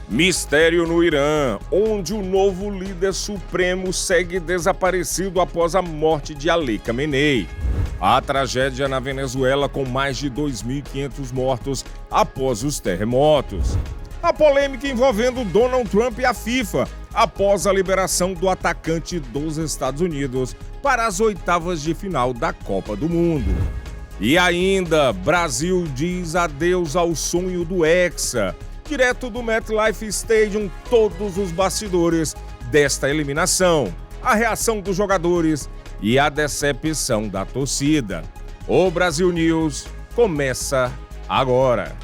Mistério no Irã, onde o novo líder supremo segue desaparecido após a morte de Ali Khamenei. A tragédia na Venezuela com mais de 2.500 mortos após os terremotos. A polêmica envolvendo Donald Trump e a FIFA após a liberação do atacante dos Estados Unidos para as oitavas de final da Copa do Mundo. E ainda, Brasil diz adeus ao sonho do Hexa. Direto do MetLife Stadium, todos os bastidores desta eliminação, a reação dos jogadores e a decepção da torcida. O Brasil News começa agora.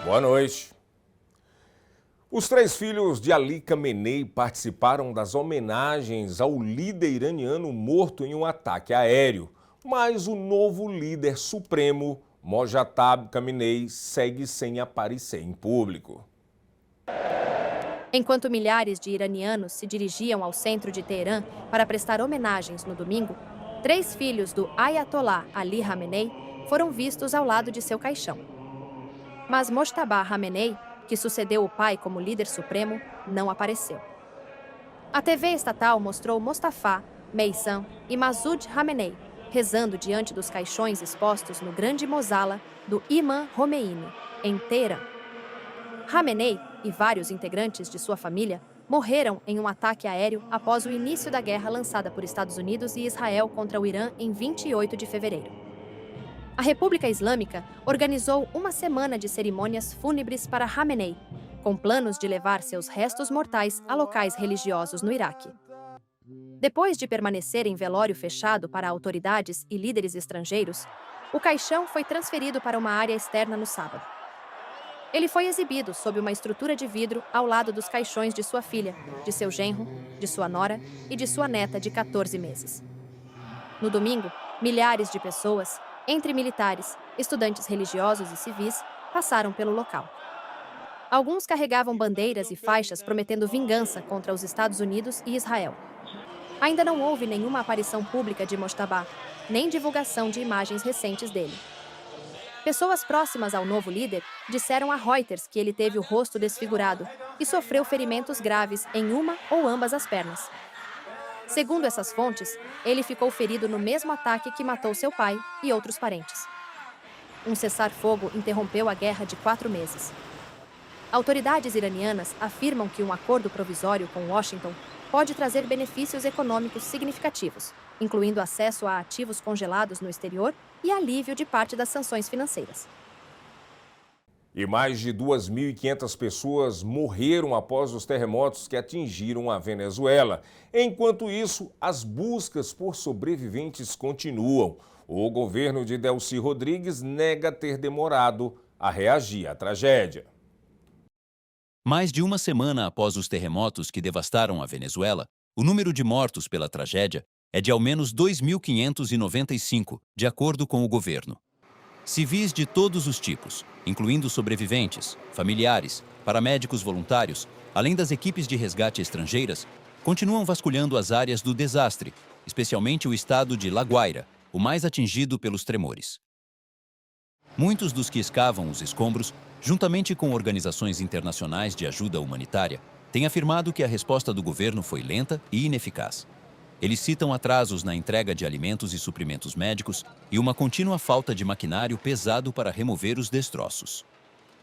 Boa noite. Os três filhos de Ali Khamenei participaram das homenagens ao líder iraniano morto em um ataque aéreo. Mas o novo líder supremo, Mojtaba Khamenei, segue sem aparecer em público. Enquanto milhares de iranianos se dirigiam ao centro de Teherã para prestar homenagens no domingo, três filhos do Ayatollah Ali Khamenei foram vistos ao lado de seu caixão. Mas Mojtaba Khamenei, que sucedeu o pai como líder supremo, não apareceu. A TV estatal mostrou Mostafa, Meisan e Massoud Khamenei rezando diante dos caixões expostos no grande mosala do Imam Khomeini, em Teherã. Khamenei e vários integrantes de sua família morreram em um ataque aéreo após o início da guerra lançada por Estados Unidos e Israel contra o Irã em 28 de fevereiro. A República Islâmica organizou uma semana de cerimônias fúnebres para Khamenei, com planos de levar seus restos mortais a locais religiosos no Iraque. Depois de permanecer em velório fechado para autoridades e líderes estrangeiros, o caixão foi transferido para uma área externa no sábado. Ele foi exibido sob uma estrutura de vidro ao lado dos caixões de sua filha, de seu genro, de sua nora e de sua neta de 14 meses. No domingo, milhares de pessoas, entre militares, estudantes religiosos e civis, passaram pelo local. Alguns carregavam bandeiras e faixas prometendo vingança contra os Estados Unidos e Israel. Ainda não houve nenhuma aparição pública de Mojtaba, nem divulgação de imagens recentes dele. Pessoas próximas ao novo líder disseram a Reuters que ele teve o rosto desfigurado e sofreu ferimentos graves em uma ou ambas as pernas. Segundo essas fontes, ele ficou ferido no mesmo ataque que matou seu pai e outros parentes. Um cessar-fogo interrompeu a guerra de 4 meses. Autoridades iranianas afirmam que um acordo provisório com Washington pode trazer benefícios econômicos significativos, incluindo acesso a ativos congelados no exterior e alívio de parte das sanções financeiras. E mais de 2.500 pessoas morreram após os terremotos que atingiram a Venezuela. Enquanto isso, as buscas por sobreviventes continuam. O governo de Delcy Rodrigues nega ter demorado a reagir à tragédia. Mais de uma semana após os terremotos que devastaram a Venezuela, o número de mortos pela tragédia é de ao menos 2.595, de acordo com o governo. Civis de todos os tipos, incluindo sobreviventes, familiares, paramédicos voluntários, além das equipes de resgate estrangeiras, continuam vasculhando as áreas do desastre, especialmente o estado de La Guaira, o mais atingido pelos tremores. Muitos dos que escavam os escombros, juntamente com organizações internacionais de ajuda humanitária, têm afirmado que a resposta do governo foi lenta e ineficaz. Eles citam atrasos na entrega de alimentos e suprimentos médicos e uma contínua falta de maquinário pesado para remover os destroços.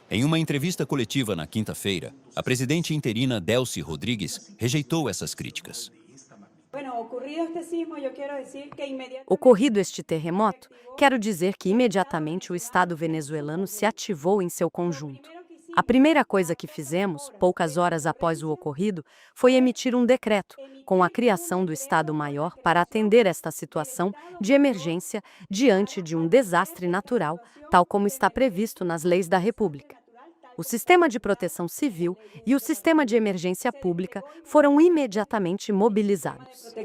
Em uma entrevista coletiva na quinta-feira, a presidente interina Delcy Rodrigues rejeitou essas críticas. Ocorrido este terremoto, quero dizer que imediatamente o Estado venezuelano se ativou em seu conjunto. A primeira coisa que fizemos, poucas horas após o ocorrido, foi emitir um decreto com a criação do Estado-Maior para atender esta situação de emergência diante de um desastre natural, tal como está previsto nas leis da República. O Sistema de Proteção Civil e o Sistema de Emergência Pública foram imediatamente mobilizados.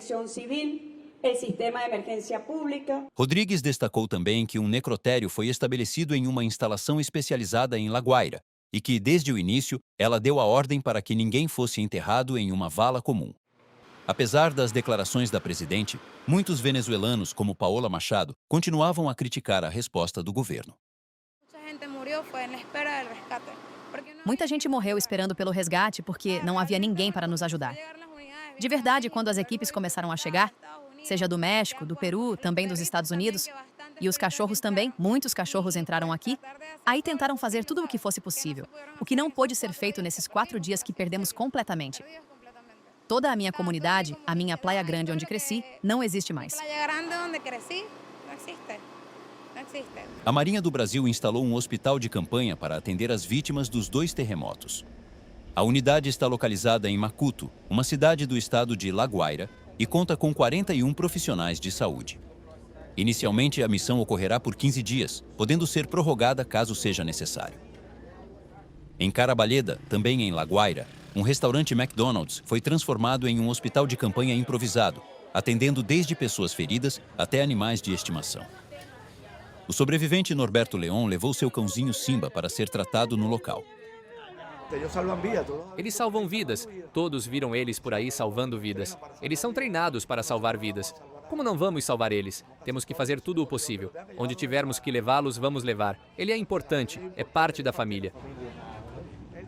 Rodrigues destacou também que um necrotério foi estabelecido em uma instalação especializada em La Guaira, e que, desde o início, ela deu a ordem para que ninguém fosse enterrado em uma vala comum. Apesar das declarações da presidente, muitos venezuelanos, como Paola Machado, continuavam a criticar a resposta do governo. Muita gente morreu esperando pelo resgate porque não havia ninguém para nos ajudar. De verdade, quando as equipes começaram a chegar, seja do México, do Peru, também dos Estados Unidos, e os cachorros também, muitos cachorros entraram aqui, aí tentaram fazer tudo o que fosse possível, o que não pôde ser feito nesses 4 dias que perdemos completamente. Toda a minha comunidade, a minha Praia Grande onde cresci, não existe mais. A Marinha do Brasil instalou um hospital de campanha para atender as vítimas dos 2 terremotos. A unidade está localizada em Macuto, uma cidade do estado de La Guaira, e conta com 41 profissionais de saúde. Inicialmente, a missão ocorrerá por 15 dias, podendo ser prorrogada caso seja necessário. Em Carabalheda, também em La Guaira, um restaurante McDonald's foi transformado em um hospital de campanha improvisado, atendendo desde pessoas feridas até animais de estimação. O sobrevivente Norberto Leon levou seu cãozinho Simba para ser tratado no local. Eles salvam vidas. Todos viram eles por aí salvando vidas. Eles são treinados para salvar vidas. Como não vamos salvar eles? Temos que fazer tudo o possível. Onde tivermos que levá-los, vamos levar. Ele é importante, é parte da família.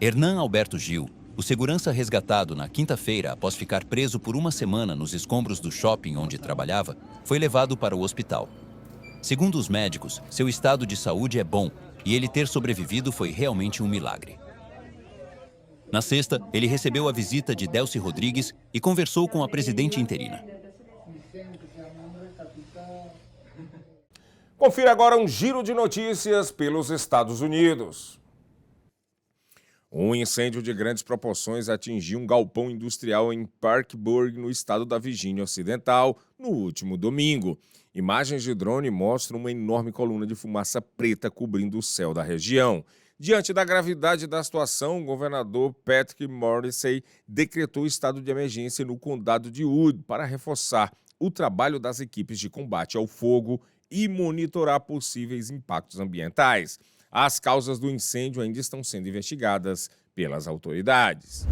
Hernan Alberto Gil, o segurança resgatado na quinta-feira após ficar preso por uma semana nos escombros do shopping onde trabalhava, foi levado para o hospital. Segundo os médicos, seu estado de saúde é bom e ele ter sobrevivido foi realmente um milagre. Na sexta, ele recebeu a visita de Delcy Rodrigues e conversou com a presidente interina. Confira agora um giro de notícias pelos Estados Unidos. Um incêndio de grandes proporções atingiu um galpão industrial em Parkersburg, no estado da Virgínia Ocidental, no último domingo. Imagens de drone mostram uma enorme coluna de fumaça preta cobrindo o céu da região. Diante da gravidade da situação, o governador Patrick Morrisey decretou estado de emergência no condado de Wood para reforçar o trabalho das equipes de combate ao fogo e monitorar possíveis impactos ambientais. As causas do incêndio ainda estão sendo investigadas pelas autoridades.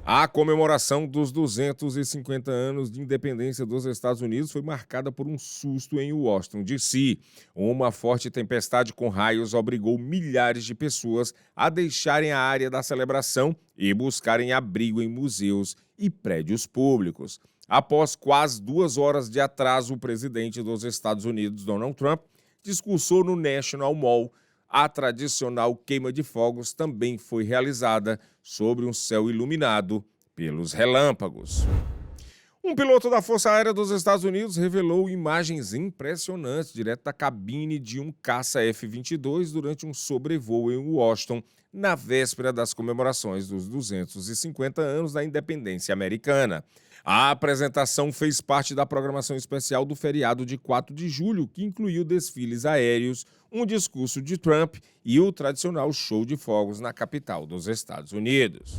A comemoração dos 250 anos de independência dos Estados Unidos foi marcada por um susto em Washington, D.C. Uma forte tempestade com raios obrigou milhares de pessoas a deixarem a área da celebração e buscarem abrigo em museus e prédios públicos. Após quase 2 horas de atraso, o presidente dos Estados Unidos, Donald Trump, discursou no National Mall. A tradicional queima de fogos também foi realizada sobre um céu iluminado pelos relâmpagos. Um piloto da Força Aérea dos Estados Unidos revelou imagens impressionantes direto da cabine de um caça F-22 durante um sobrevoo em Washington, na véspera das comemorações dos 250 anos da independência americana. A apresentação fez parte da programação especial do feriado de 4 de julho, que incluiu desfiles aéreos, um discurso de Trump e o tradicional show de fogos na capital dos Estados Unidos.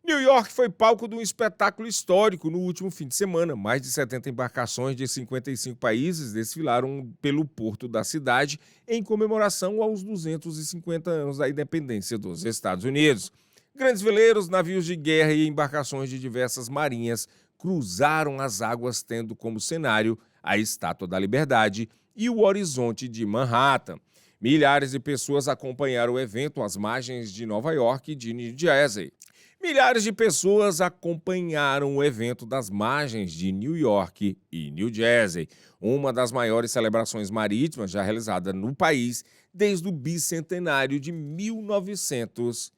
New York foi palco de um espetáculo histórico no último fim de semana. Mais de 70 embarcações de 55 países desfilaram pelo porto da cidade em comemoração aos 250 anos da independência dos Estados Unidos. Grandes veleiros, navios de guerra e embarcações de diversas marinhas cruzaram as águas, tendo como cenário a Estátua da Liberdade e o horizonte de Manhattan. Milhares de pessoas acompanharam o evento às margens de Nova York e de New Jersey. Milhares de pessoas acompanharam o evento das margens de New York e New Jersey, uma das maiores celebrações marítimas já realizada no país desde o bicentenário de 1976.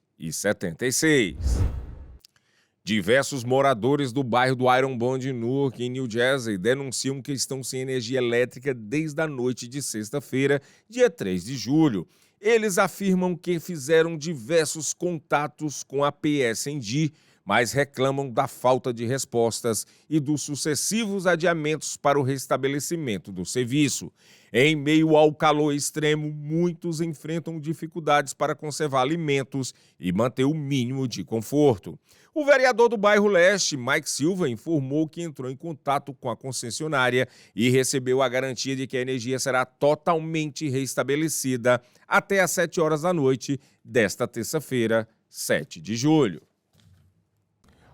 Diversos moradores do bairro do Iron Bond, em Newark, em New Jersey, denunciam que estão sem energia elétrica desde a noite de sexta-feira, dia 3 de julho. Eles afirmam que fizeram diversos contatos com a PSNG, mas reclamam da falta de respostas e dos sucessivos adiamentos para o restabelecimento do serviço. Em meio ao calor extremo, muitos enfrentam dificuldades para conservar alimentos e manter o mínimo de conforto. O vereador do bairro Leste, Mike Silva, informou que entrou em contato com a concessionária e recebeu a garantia de que a energia será totalmente restabelecida até às 7 horas da noite desta terça-feira, 7 de julho.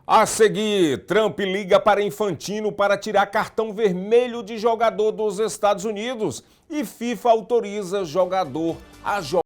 A seguir, Trump liga para Infantino para tirar cartão vermelho de jogador dos Estados Unidos e FIFA autoriza jogador a jogar.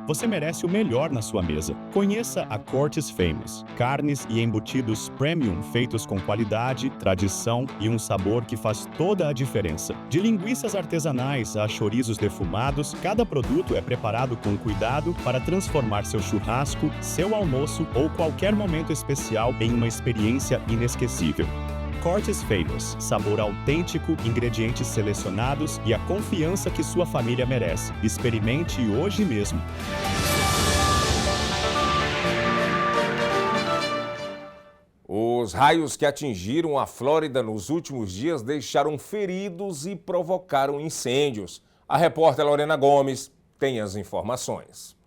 Você merece o melhor na sua mesa. Conheça a Cortes Famous. Carnes e embutidos premium feitos com qualidade, tradição e um sabor que faz toda a diferença. De linguiças artesanais a chorizos defumados, cada produto é preparado com cuidado para transformar seu churrasco, seu almoço ou qualquer momento especial em uma experiência inesquecível. Cortes Famous, sabor autêntico, ingredientes selecionados e a confiança que sua família merece. Experimente hoje mesmo. Os raios que atingiram a Flórida nos últimos dias deixaram feridos e provocaram incêndios. A repórter Lorena Gomes tem as informações.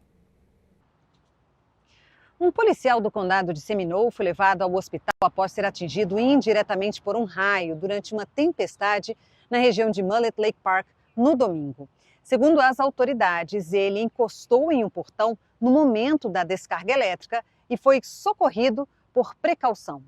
Um policial do condado de Seminole foi levado ao hospital após ser atingido indiretamente por um raio durante uma tempestade na região de Mullet Lake Park no domingo. Segundo as autoridades, ele encostou em um portão no momento da descarga elétrica e foi socorrido por precaução.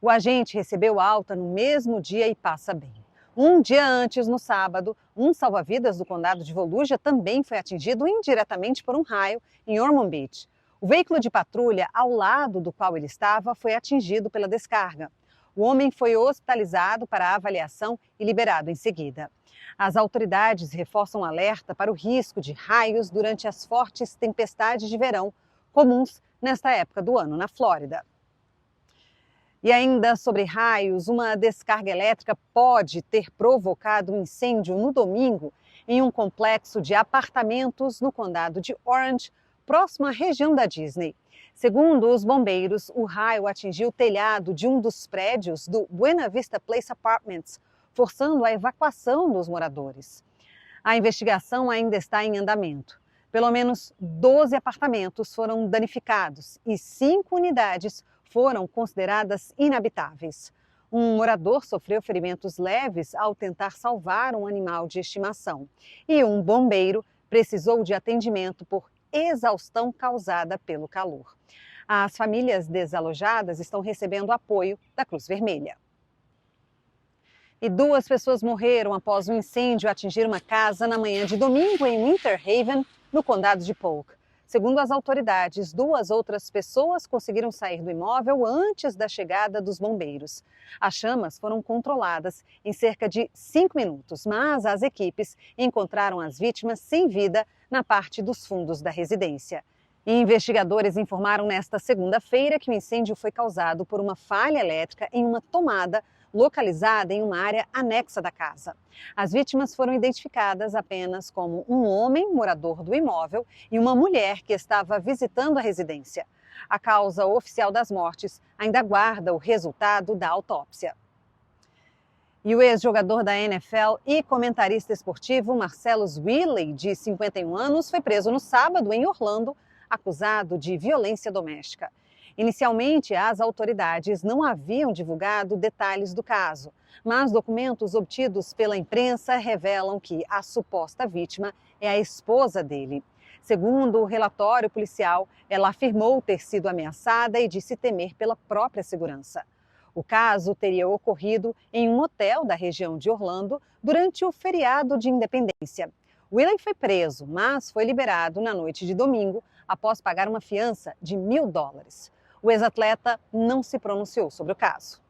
O agente recebeu alta no mesmo dia e passa bem. Um dia antes, no sábado, um salva-vidas do condado de Volusia também foi atingido indiretamente por um raio em Ormond Beach. O veículo de patrulha ao lado do qual ele estava foi atingido pela descarga. O homem foi hospitalizado para avaliação e liberado em seguida. As autoridades reforçam o alerta para o risco de raios durante as fortes tempestades de verão comuns nesta época do ano na Flórida. E ainda sobre raios, uma descarga elétrica pode ter provocado um incêndio no domingo em um complexo de apartamentos no condado de Orange, próximo à região da Disney. Segundo os bombeiros, o raio atingiu o telhado de um dos prédios do Buena Vista Place Apartments, forçando a evacuação dos moradores. A investigação ainda está em andamento. Pelo menos 12 apartamentos foram danificados e 5 unidades foram consideradas inabitáveis. Um morador sofreu ferimentos leves ao tentar salvar um animal de estimação. E um bombeiro precisou de atendimento por exaustão causada pelo calor. As famílias desalojadas estão recebendo apoio da Cruz Vermelha. E 2 pessoas morreram após um incêndio atingir uma casa na manhã de domingo em Winter Haven, no condado de Polk. Segundo as autoridades, 2 outras pessoas conseguiram sair do imóvel antes da chegada dos bombeiros. As chamas foram controladas em cerca de 5 minutos, mas as equipes encontraram as vítimas sem vida na parte dos fundos da residência. Investigadores informaram nesta segunda-feira que o incêndio foi causado por uma falha elétrica em uma tomada localizada em uma área anexa da casa. As vítimas foram identificadas apenas como um homem morador do imóvel e uma mulher que estava visitando a residência. A causa oficial das mortes ainda aguarda o resultado da autópsia. E o ex-jogador da NFL e comentarista esportivo Marcellus Wiley, de 51 anos, foi preso no sábado em Orlando, acusado de violência doméstica. Inicialmente, as autoridades não haviam divulgado detalhes do caso, mas documentos obtidos pela imprensa revelam que a suposta vítima é a esposa dele. Segundo o relatório policial, ela afirmou ter sido ameaçada e disse temer pela própria segurança. O caso teria ocorrido em um hotel da região de Orlando durante o feriado de Independência. Wiley foi preso, mas foi liberado na noite de domingo após pagar uma fiança de $1.000. O ex-atleta não se pronunciou sobre o caso.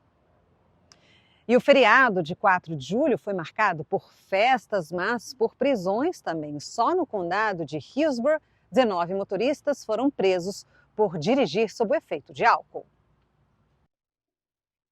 E o feriado de 4 de julho foi marcado por festas, mas por prisões também. Só no condado de Hillsborough, 19 motoristas foram presos por dirigir sob o efeito de álcool.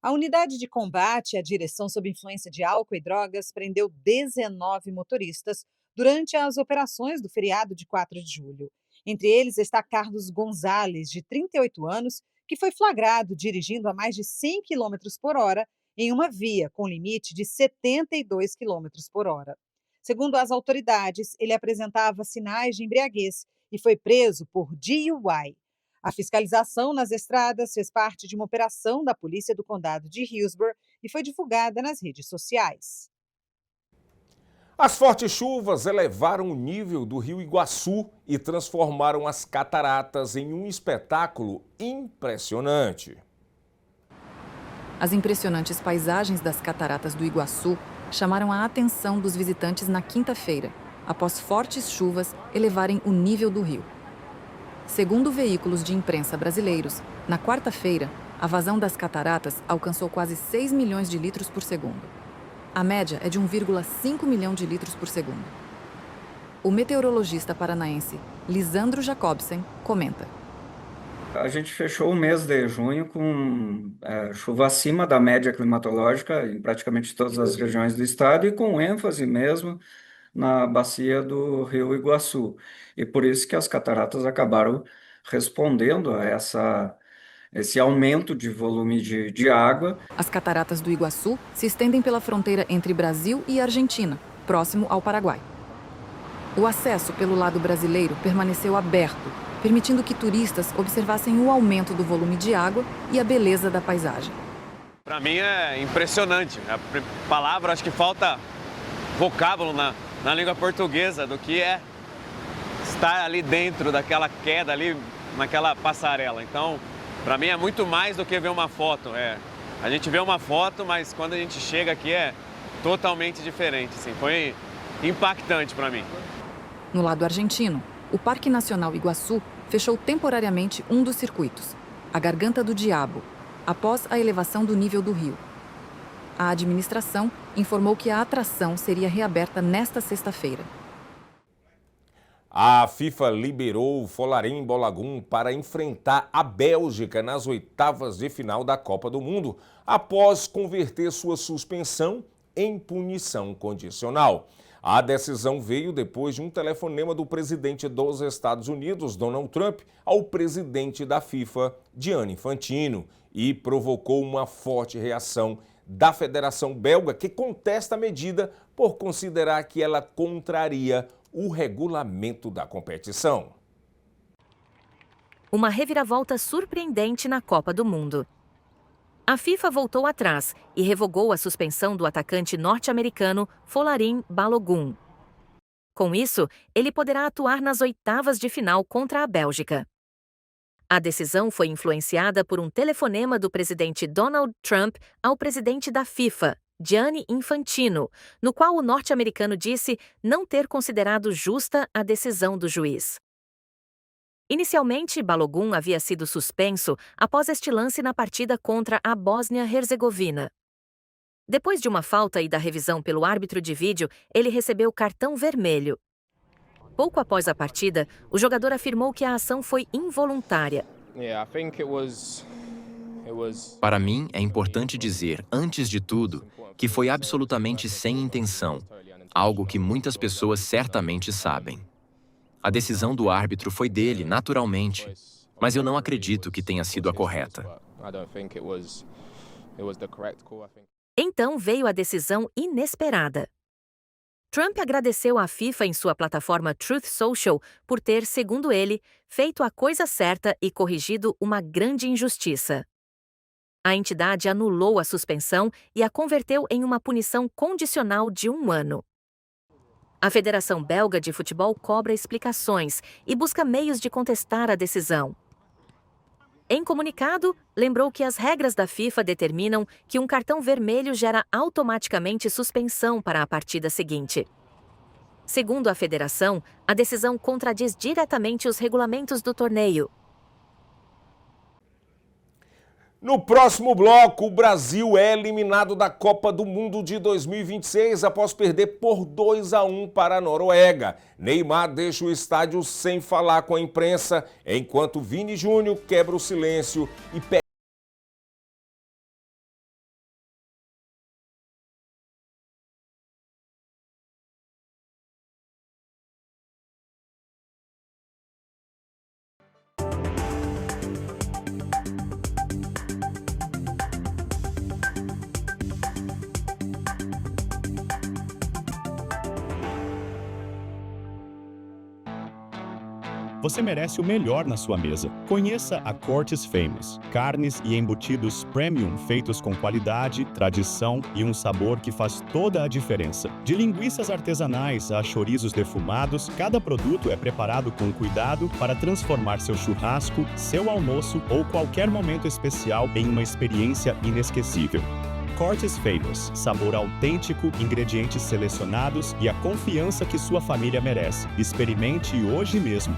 A unidade de combate à direção sob influência de álcool e drogas prendeu 19 motoristas durante as operações do feriado de 4 de julho. Entre eles está Carlos Gonzalez, de 38 anos, que foi flagrado dirigindo a mais de 100 km por hora em uma via com limite de 72 km por hora. Segundo as autoridades, ele apresentava sinais de embriaguez e foi preso por DUI. A fiscalização nas estradas fez parte de uma operação da polícia do condado de Hillsborough e foi divulgada nas redes sociais. As fortes chuvas elevaram o nível do rio Iguaçu e transformaram as cataratas em um espetáculo impressionante. As impressionantes paisagens das cataratas do Iguaçu chamaram a atenção dos visitantes na quinta-feira, após fortes chuvas elevarem o nível do rio. Segundo veículos de imprensa brasileiros, na quarta-feira, a vazão das cataratas alcançou quase 6 milhões de litros por segundo. A média é de 1,5 milhão de litros por segundo. O meteorologista paranaense Lisandro Jacobsen comenta. A gente fechou o mês de junho com chuva acima da média climatológica em praticamente todas as regiões do estado e com ênfase mesmo na bacia do Rio Iguaçu. E por isso que as cataratas acabaram respondendo a esse aumento de volume de água. As cataratas do Iguaçu se estendem pela fronteira entre Brasil e Argentina, próximo ao Paraguai. O acesso pelo lado brasileiro permaneceu aberto, permitindo que turistas observassem o aumento do volume de água e a beleza da paisagem. Para mim é impressionante. A palavra, acho que falta vocábulo na língua portuguesa do que é estar ali dentro daquela queda ali, naquela passarela. Então, para mim é muito mais do que ver uma foto. A gente vê uma foto, mas quando a gente chega aqui é totalmente diferente. Assim, foi impactante para mim. No lado argentino, o Parque Nacional Iguaçu fechou temporariamente um dos circuitos, a Garganta do Diabo, após a elevação do nível do rio. A administração informou que a atração seria reaberta nesta sexta-feira. A FIFA liberou o Folarin Balogun para enfrentar a Bélgica nas oitavas de final da Copa do Mundo, após converter sua suspensão em punição condicional. A decisão veio depois de um telefonema do presidente dos Estados Unidos, Donald Trump, ao presidente da FIFA, Gianni Infantino, e provocou uma forte reação da Federação Belga, que contesta a medida por considerar que ela contraria o regulamento da competição. Uma reviravolta surpreendente na Copa do Mundo. A FIFA voltou atrás e revogou a suspensão do atacante norte-americano Folarin Balogun. Com isso, ele poderá atuar nas oitavas de final contra a Bélgica. A decisão foi influenciada por um telefonema do presidente Donald Trump ao presidente da FIFA, Gianni Infantino, no qual o norte-americano disse não ter considerado justa a decisão do juiz. Inicialmente, Balogun havia sido suspenso após este lance na partida contra a Bósnia-Herzegovina. Depois de uma falta e da revisão pelo árbitro de vídeo, ele recebeu cartão vermelho. Pouco após a partida, o jogador afirmou que a ação foi involuntária. Para mim, é importante dizer, antes de tudo, que foi absolutamente sem intenção, algo que muitas pessoas certamente sabem. A decisão do árbitro foi dele, naturalmente, mas eu não acredito que tenha sido a correta. Então veio a decisão inesperada. Trump agradeceu à FIFA em sua plataforma Truth Social por ter, segundo ele, feito a coisa certa e corrigido uma grande injustiça. A entidade anulou a suspensão e a converteu em uma punição condicional de 1 ano. A Federação Belga de Futebol cobra explicações e busca meios de contestar a decisão. Em comunicado, lembrou que as regras da FIFA determinam que um cartão vermelho gera automaticamente suspensão para a partida seguinte. Segundo a federação, a decisão contradiz diretamente os regulamentos do torneio. No próximo bloco, o Brasil é eliminado da Copa do Mundo de 2026 após perder por 2-1 para a Noruega. Neymar deixa o estádio sem falar com a imprensa, enquanto Vini Júnior quebra o silêncio e pede. Você merece o melhor na sua mesa. Conheça a Cortes Famous. Carnes e embutidos premium feitos com qualidade, tradição e um sabor que faz toda a diferença. De linguiças artesanais a chorizos defumados, cada produto é preparado com cuidado para transformar seu churrasco, seu almoço ou qualquer momento especial em uma experiência inesquecível. Cortes Famous, sabor autêntico, ingredientes selecionados e a confiança que sua família merece. Experimente hoje mesmo.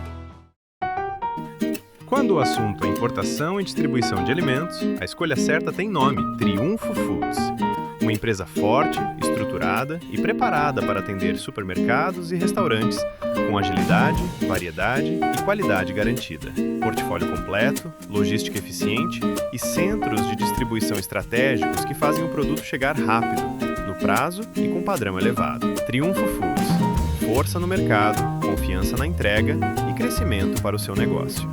Quando o assunto é importação e distribuição de alimentos, a escolha certa tem nome: Triunfo Foods. Uma empresa forte, estruturada e preparada para atender supermercados e restaurantes, com agilidade, variedade e qualidade garantida. Portfólio completo, logística eficiente e centros de distribuição estratégicos que fazem o produto chegar rápido, no prazo e com padrão elevado. Triunfo Foods. Força no mercado, confiança na entrega e crescimento para o seu negócio.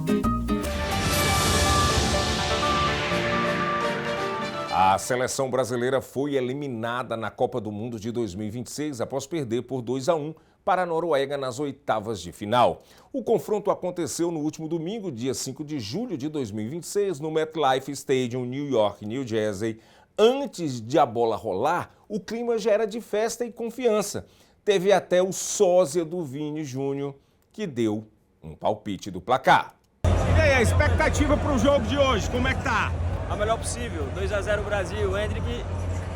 A seleção brasileira foi eliminada na Copa do Mundo de 2026 após perder por 2-1 para a Noruega nas oitavas de final. O confronto aconteceu no último domingo, dia 5 de julho de 2026, no MetLife Stadium, New York, New Jersey. Antes de a bola rolar, o clima já era de festa e confiança. Teve até o sósia do Vini Júnior, que deu um palpite do placar. E aí, a expectativa para o jogo de hoje, como é que tá? A melhor possível, 2-0 Brasil, Hendrick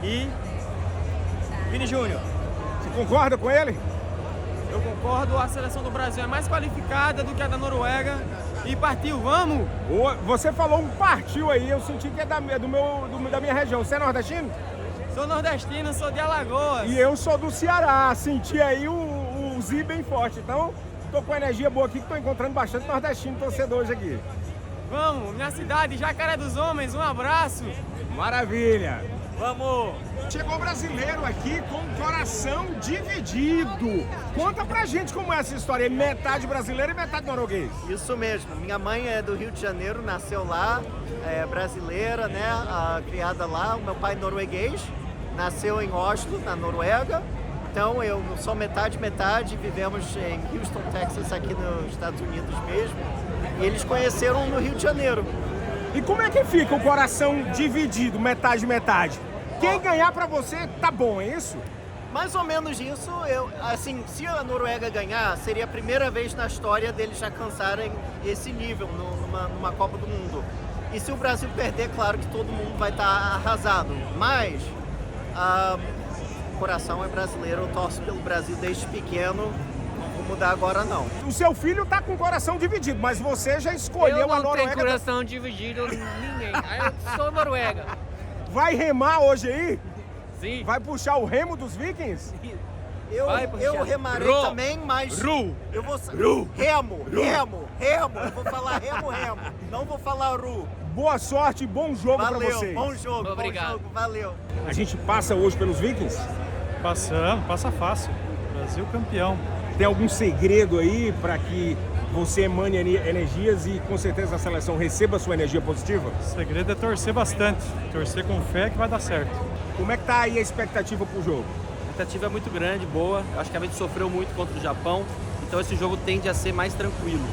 e Vini Júnior. Você concorda com ele? Eu concordo, a seleção do Brasil é mais qualificada do que a da Noruega e partiu, vamos! Você falou um partiu aí, eu senti que é da minha região. Você é nordestino? Sou nordestino, sou de Alagoas. E eu sou do Ceará, senti aí o Z bem forte, então tô com energia boa aqui, que tô encontrando bastante nordestino torcedor hoje aqui. Vamos, minha cidade, Jacaré dos Homens, um abraço. Maravilha. Vamos. Chegou brasileiro aqui com o coração dividido. Conta pra gente como é essa história, metade brasileiro e metade norueguês. Isso mesmo, minha mãe é do Rio de Janeiro, nasceu lá, é brasileira, né, criada lá. O meu pai é norueguês, nasceu em Oslo, na Noruega. Então eu sou metade, vivemos em Houston, Texas, aqui nos Estados Unidos mesmo. E eles conheceram no Rio de Janeiro. E como é que fica o coração dividido, metade? Quem ganhar pra você, tá bom, é isso? Mais ou menos isso. Assim, se a Noruega ganhar, seria a primeira vez na história deles alcançarem esse nível numa Copa do Mundo. E se o Brasil perder, claro que todo mundo vai estar arrasado. Mas o coração é brasileiro, eu torço pelo Brasil desde pequeno. Não vou mudar agora, não. O seu filho tá com o coração dividido, mas você já escolheu a Noruega. Eu não tenho coração dividido, ninguém. Eu sou Noruega. Vai remar hoje aí? Sim. Vai puxar o remo dos Vikings? Eu remarei também, mas... Eu vou... Remo. Eu vou falar remo. Não vou falar ru. Boa sorte e bom jogo pra vocês. Bom jogo, obrigado. Valeu. A gente passa hoje pelos Vikings? Passa fácil. Brasil campeão. Tem algum segredo aí para que você emane energias e com certeza a seleção receba a sua energia positiva? O segredo é torcer bastante. Torcer com fé que vai dar certo. Como é que tá aí a expectativa pro jogo? A expectativa é muito grande, boa. Acho que a gente sofreu muito contra o Japão, então esse jogo tende a ser mais tranquilo.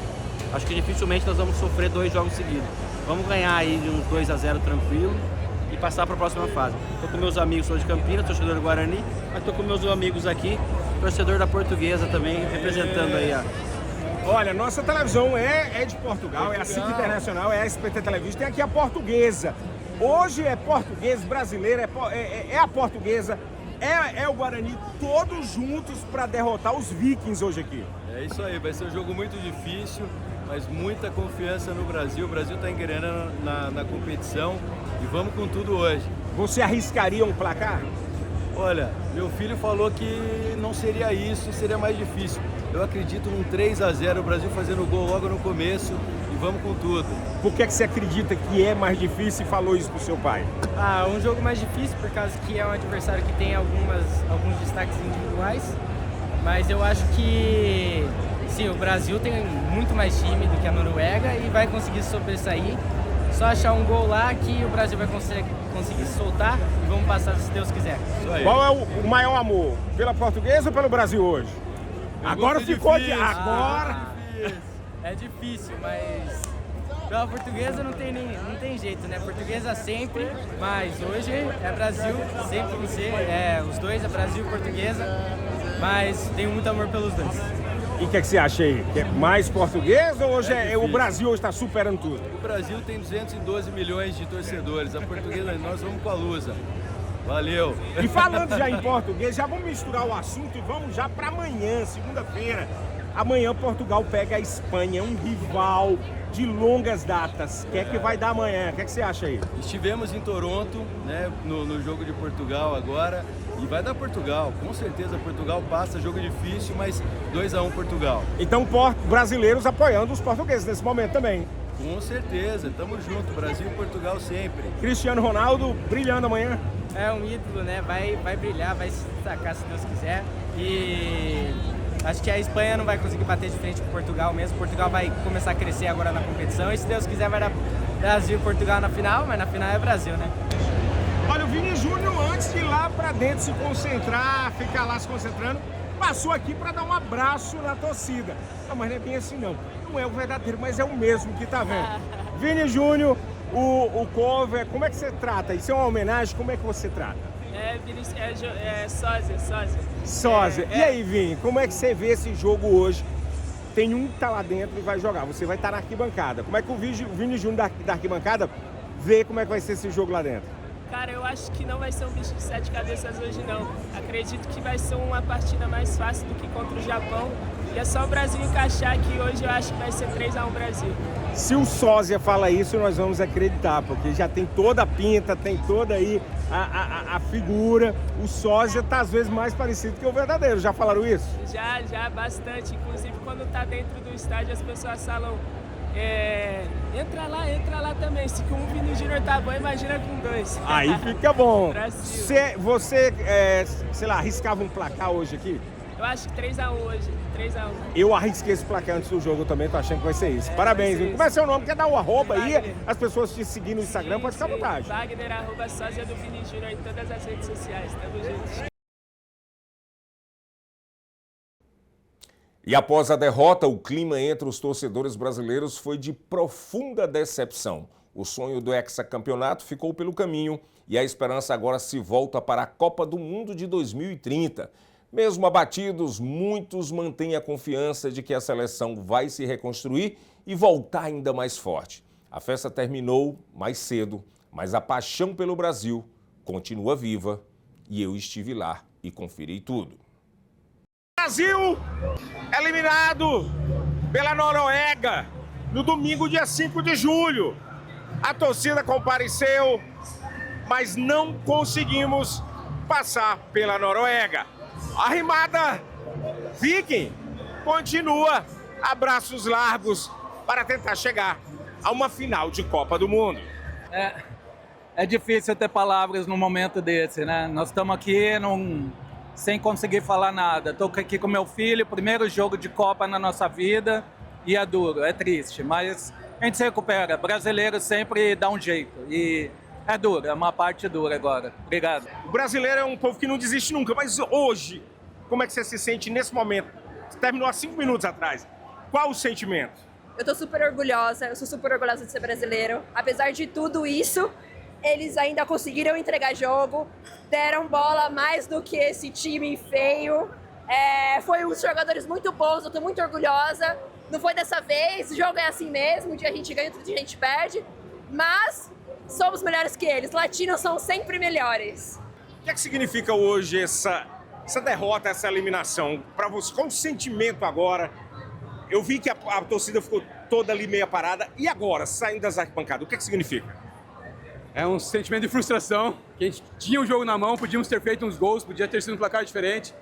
Acho que dificilmente nós vamos sofrer 2 jogos seguidos. Vamos ganhar aí de uns 2-0 tranquilo e passar para a próxima fase. Estou com meus amigos, sou de Campinas, torcedor do Guarani, mas estou com meus amigos aqui, torcedor da Portuguesa também, representando aí a... Olha, nossa televisão é de Portugal, é a SIC Internacional, é a SPT Televisão, tem aqui a Portuguesa. Hoje é português, brasileiro, é a Portuguesa. é o Guarani todos juntos para derrotar os Vikings hoje aqui. É isso aí, vai ser um jogo muito difícil, mas muita confiança no Brasil. O Brasil está engrenando na competição e vamos com tudo hoje. Você arriscaria um placar? Olha, meu filho falou que não seria isso, seria mais difícil. Eu acredito num 3-0, o Brasil fazendo gol logo no começo e vamos com tudo. Por que você acredita que é mais difícil e falou isso pro seu pai? Um jogo mais difícil por causa que é um adversário que tem alguns destaques individuais, mas eu acho que sim, o Brasil tem muito mais time do que a Noruega e vai conseguir sobressair. Só achar um gol lá que o Brasil vai conseguir soltar e vamos passar se Deus quiser. Qual é o maior amor? Pela Portuguesa ou pelo Brasil hoje? Agora ficou aqui. Agora. É difícil, mas pela Portuguesa não tem jeito, né? Portuguesa sempre, mas hoje é Brasil, sempre vai ser. Os dois é Brasil e Portuguesa, mas tenho muito amor pelos dois. E o que você acha aí? Que é mais português ou hoje o Brasil hoje está superando tudo? O Brasil tem 212 milhões de torcedores, a Portuguesa nós vamos com a Lusa. Valeu! E falando já em português, já vamos misturar o assunto e vamos já para amanhã, segunda-feira. Amanhã Portugal pega a Espanha, um rival de longas datas. O que é que vai dar amanhã? O que é que você acha aí? Estivemos em Toronto, né, no jogo de Portugal agora, e vai dar Portugal. Com certeza Portugal passa, jogo difícil, mas 2-1 Portugal. Então brasileiros apoiando os portugueses nesse momento também. Com certeza, tamo junto, Brasil e Portugal sempre. Cristiano Ronaldo brilhando amanhã? É um ídolo, né? Vai brilhar, vai se destacar se Deus quiser. E acho que a Espanha não vai conseguir bater de frente com Portugal mesmo. Portugal vai começar a crescer agora na competição. E se Deus quiser vai dar Brasil e Portugal na final, mas na final é Brasil, né? Olha, o Vini Júnior, antes de ir lá pra dentro se concentrar, ficar lá se concentrando, passou aqui para dar um abraço na torcida. Não, mas não é bem assim não. Não é o verdadeiro, mas é o mesmo que tá vendo. Vini Júnior, o cover, como é que você trata? Isso é uma homenagem, como é que você trata? Sósia. E aí, Vini, como é que você vê esse jogo hoje? Tem um que tá lá dentro e vai jogar, você vai estar na arquibancada. Como é que o Vini Júnior da arquibancada vê como é que vai ser esse jogo lá dentro? Cara, eu acho que não vai ser um bicho de 7 cabeças hoje não. Acredito que vai ser uma partida mais fácil do que contra o Japão. E é só o Brasil encaixar que hoje eu acho que vai ser 3-1 Brasil. Se o Sósia fala isso, nós vamos acreditar, porque já tem toda a pinta, tem toda aí a figura. O Sósia tá às vezes mais parecido que o verdadeiro, já falaram isso? Já, bastante. Inclusive quando tá dentro do estádio as pessoas falam, entra lá também. Se com um Vini Júnior tá bom, imagina com 2. Aí fica bom. Você, sei lá, arriscava um placar hoje aqui? Eu acho que 3-1 hoje, 3-1. Eu arrisquei esse placar antes do jogo, eu também tô achando que vai ser isso. Parabéns, Vini. Como é seu nome? Quer dar o arroba aí? As pessoas te seguir no Instagram, pode ficar à vontade. Wagner, @sósia do Vini Júnior em todas as redes sociais. Tamo junto. E após a derrota, o clima entre os torcedores brasileiros foi de profunda decepção. O sonho do hexacampeonato ficou pelo caminho e a esperança agora se volta para a Copa do Mundo de 2030. Mesmo abatidos, muitos mantêm a confiança de que a seleção vai se reconstruir e voltar ainda mais forte. A festa terminou mais cedo, mas a paixão pelo Brasil continua viva e eu estive lá e conferi tudo. Brasil eliminado pela Noruega no domingo, dia 5 de julho. A torcida compareceu, mas não conseguimos passar pela Noruega. A rimada Viking continua a braços largos para tentar chegar a uma final de Copa do Mundo. É difícil ter palavras num momento desse, né? Nós estamos aqui sem conseguir falar nada. Estou aqui com meu filho, primeiro jogo de Copa na nossa vida, e é duro, é triste, mas a gente se recupera. Brasileiro sempre dá um jeito e é duro, é uma parte dura agora. Obrigado. O brasileiro é um povo que não desiste nunca, mas hoje, como é que você se sente nesse momento? Você terminou há 5 minutos atrás. Qual o sentimento? Eu tô super orgulhosa, eu sou super orgulhosa de ser brasileiro. Apesar de tudo isso, eles ainda conseguiram entregar jogo, deram bola mais do que esse time feio. Foi uns jogadores muito bons, eu tô muito orgulhosa. Não foi dessa vez, o jogo é assim mesmo, um dia a gente ganha, outro dia a gente perde. Mas somos melhores que eles, latinos são sempre melhores. O que é que significa hoje essa derrota, essa eliminação? Para você, qual o sentimento agora? Eu vi que a torcida ficou toda ali meia parada. E agora, saindo das arquibancadas, o que é que significa? É um sentimento de frustração, que a gente tinha o jogo na mão, podíamos ter feito uns gols, podia ter sido um placar diferente.